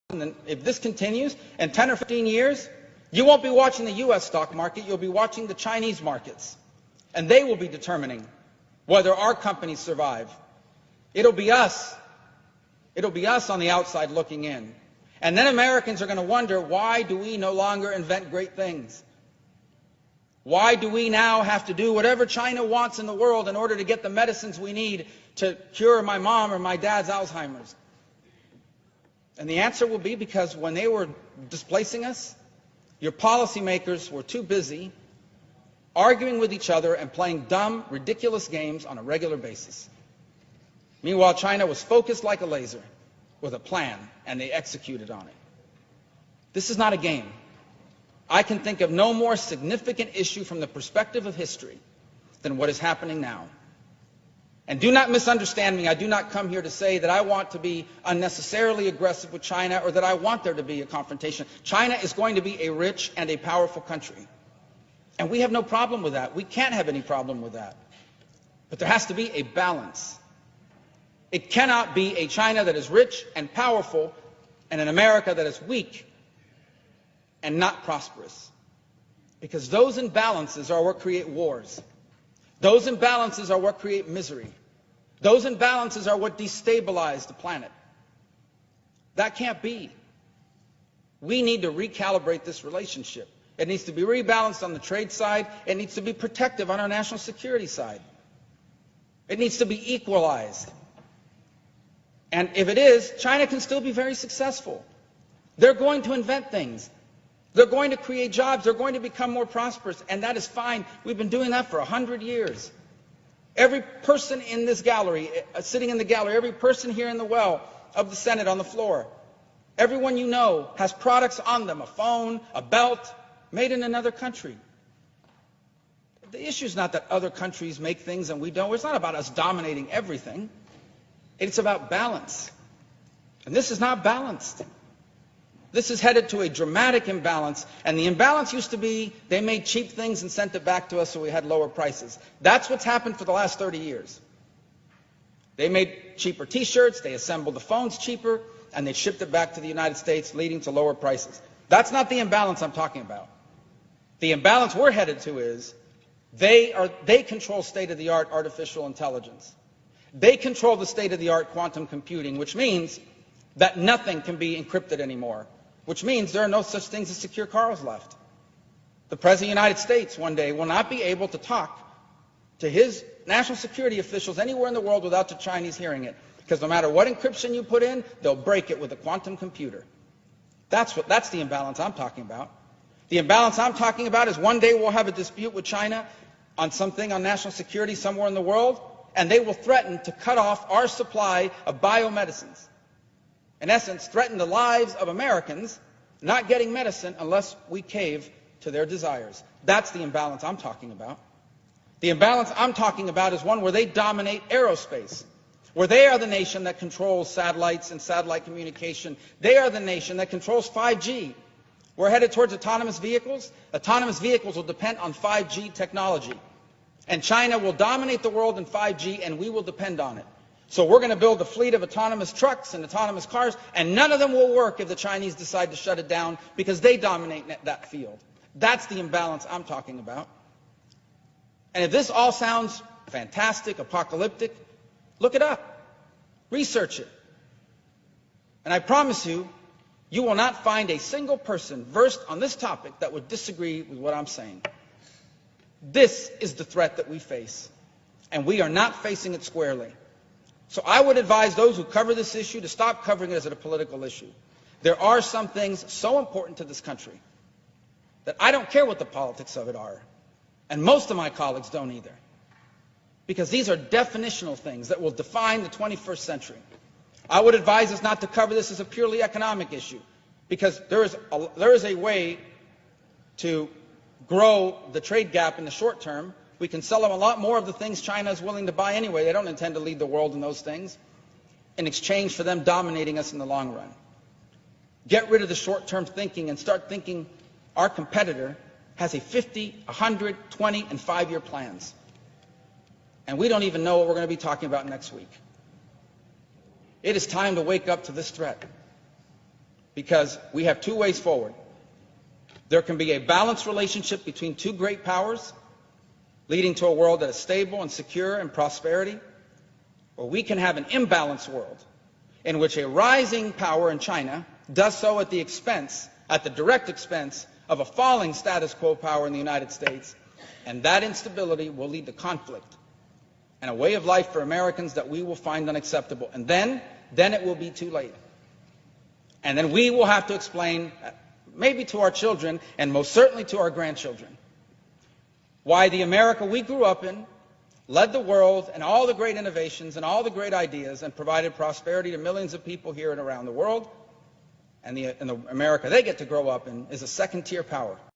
And if this continues, in 10 or 15 years, you won't be watching the U.S. stock market, you'll be watching the Chinese markets. And they will be determining whether our companies survive. It'll be us. It'll be us on the outside looking in. And then Americans are going to wonder, why do we no longer invent great things? Why do we now have to do whatever China wants in the world in order to get the medicines we need to cure my mom or my dad's Alzheimer's? And the answer will be because when they were displacing us, your policymakers were too busy arguing with each other and playing dumb, ridiculous games on a regular basis. Meanwhile, China was focused like a laser with a plan, and they executed on it. This is not a game. I can think of no more significant issue from the perspective of history than what is happening now. And do not misunderstand me. I do not come here to say that I want to be unnecessarily aggressive with China or that I want there to be a confrontation. China is going to be a rich and a powerful country. And we have no problem with that. We can't have any problem with that. But there has to be a balance. It cannot be a China that is rich and powerful and an America that is weak and not prosperous. Because those imbalances are what create wars. Those imbalances are what create misery. Those imbalances are what destabilize the planet. That can't be. We need to recalibrate this relationship. It needs to be rebalanced on the trade side. It needs to be protective on our national security side. It needs to be equalized. And if it is, China can still be very successful. They're going to invent things. They're going to create jobs. They're going to become more prosperous. And that is fine. We've been doing that for 100 years. Every person in this gallery, sitting in the gallery, every person here in the well of the Senate on the floor, everyone you know has products on them, a phone, a belt, made in another country. The issue is not that other countries make things and we don't. It's not about us dominating everything. It's about balance. And this is not balanced. This is headed to a dramatic imbalance, and the imbalance used to be they made cheap things and sent it back to us so we had lower prices. That's what's happened for the last 30 years. They made cheaper T-shirts, they assembled the phones cheaper, and they shipped it back to the United States, leading to lower prices. That's not the imbalance I'm talking about. The imbalance we're headed to is they control state-of-the-art artificial intelligence. They control the state-of-the-art quantum computing, which means that nothing can be encrypted anymore. Which means there are no such things as secure cars left. The President of the United States one day will not be able to talk to his national security officials anywhere in the world without the Chinese hearing it. Because no matter what encryption you put in, they'll break it with a quantum computer. That's the imbalance I'm talking about. The imbalance I'm talking about is one day we'll have a dispute with China on something on national security somewhere in the world, and they will threaten to cut off our supply of biomedicines. In essence, threaten the lives of Americans not getting medicine unless we cave to their desires. That's the imbalance I'm talking about. The imbalance I'm talking about is one where they dominate aerospace, where they are the nation that controls satellites and satellite communication. They are the nation that controls 5G. We're headed towards autonomous vehicles. Autonomous vehicles will depend on 5G technology. And China will dominate the world in 5G, and we will depend on it. So we're going to build a fleet of autonomous trucks and autonomous cars, and none of them will work if the Chinese decide to shut it down because they dominate that field. That's the imbalance I'm talking about. And if this all sounds fantastic, apocalyptic, look it up. Research it. And I promise you, you will not find a single person versed on this topic that would disagree with what I'm saying. This is the threat that we face, and we are not facing it squarely. So I would advise those who cover this issue to stop covering it as a political issue. There are some things so important to this country that I don't care what the politics of it are, and most of my colleagues don't either, because these are definitional things that will define the 21st century. I would advise us not to cover this as a purely economic issue, because there is a way to grow the trade gap in the short term. We can sell them a lot more of the things China is willing to buy anyway. They don't intend to lead the world in those things in exchange for them dominating us in the long run. Get rid of the short-term thinking and start thinking our competitor has a 50, 100, 20, and 5-year plans. And we don't even know what we're going to be talking about next week. It is time to wake up to this threat. because we have two ways forward. There can be a balanced relationship between two great powers, leading to a world that is stable and secure and prosperity, or we can have an imbalanced world in which a rising power in China does so at the direct expense of a falling status quo power in the United States, and that instability will lead to conflict and a way of life for Americans that we will find unacceptable. And then it will be too late. And then we will have to explain, maybe to our children and most certainly to our grandchildren, why the America we grew up in led the world in all the great innovations and all the great ideas and provided prosperity to millions of people here and around the world, and the America they get to grow up in is a second-tier power.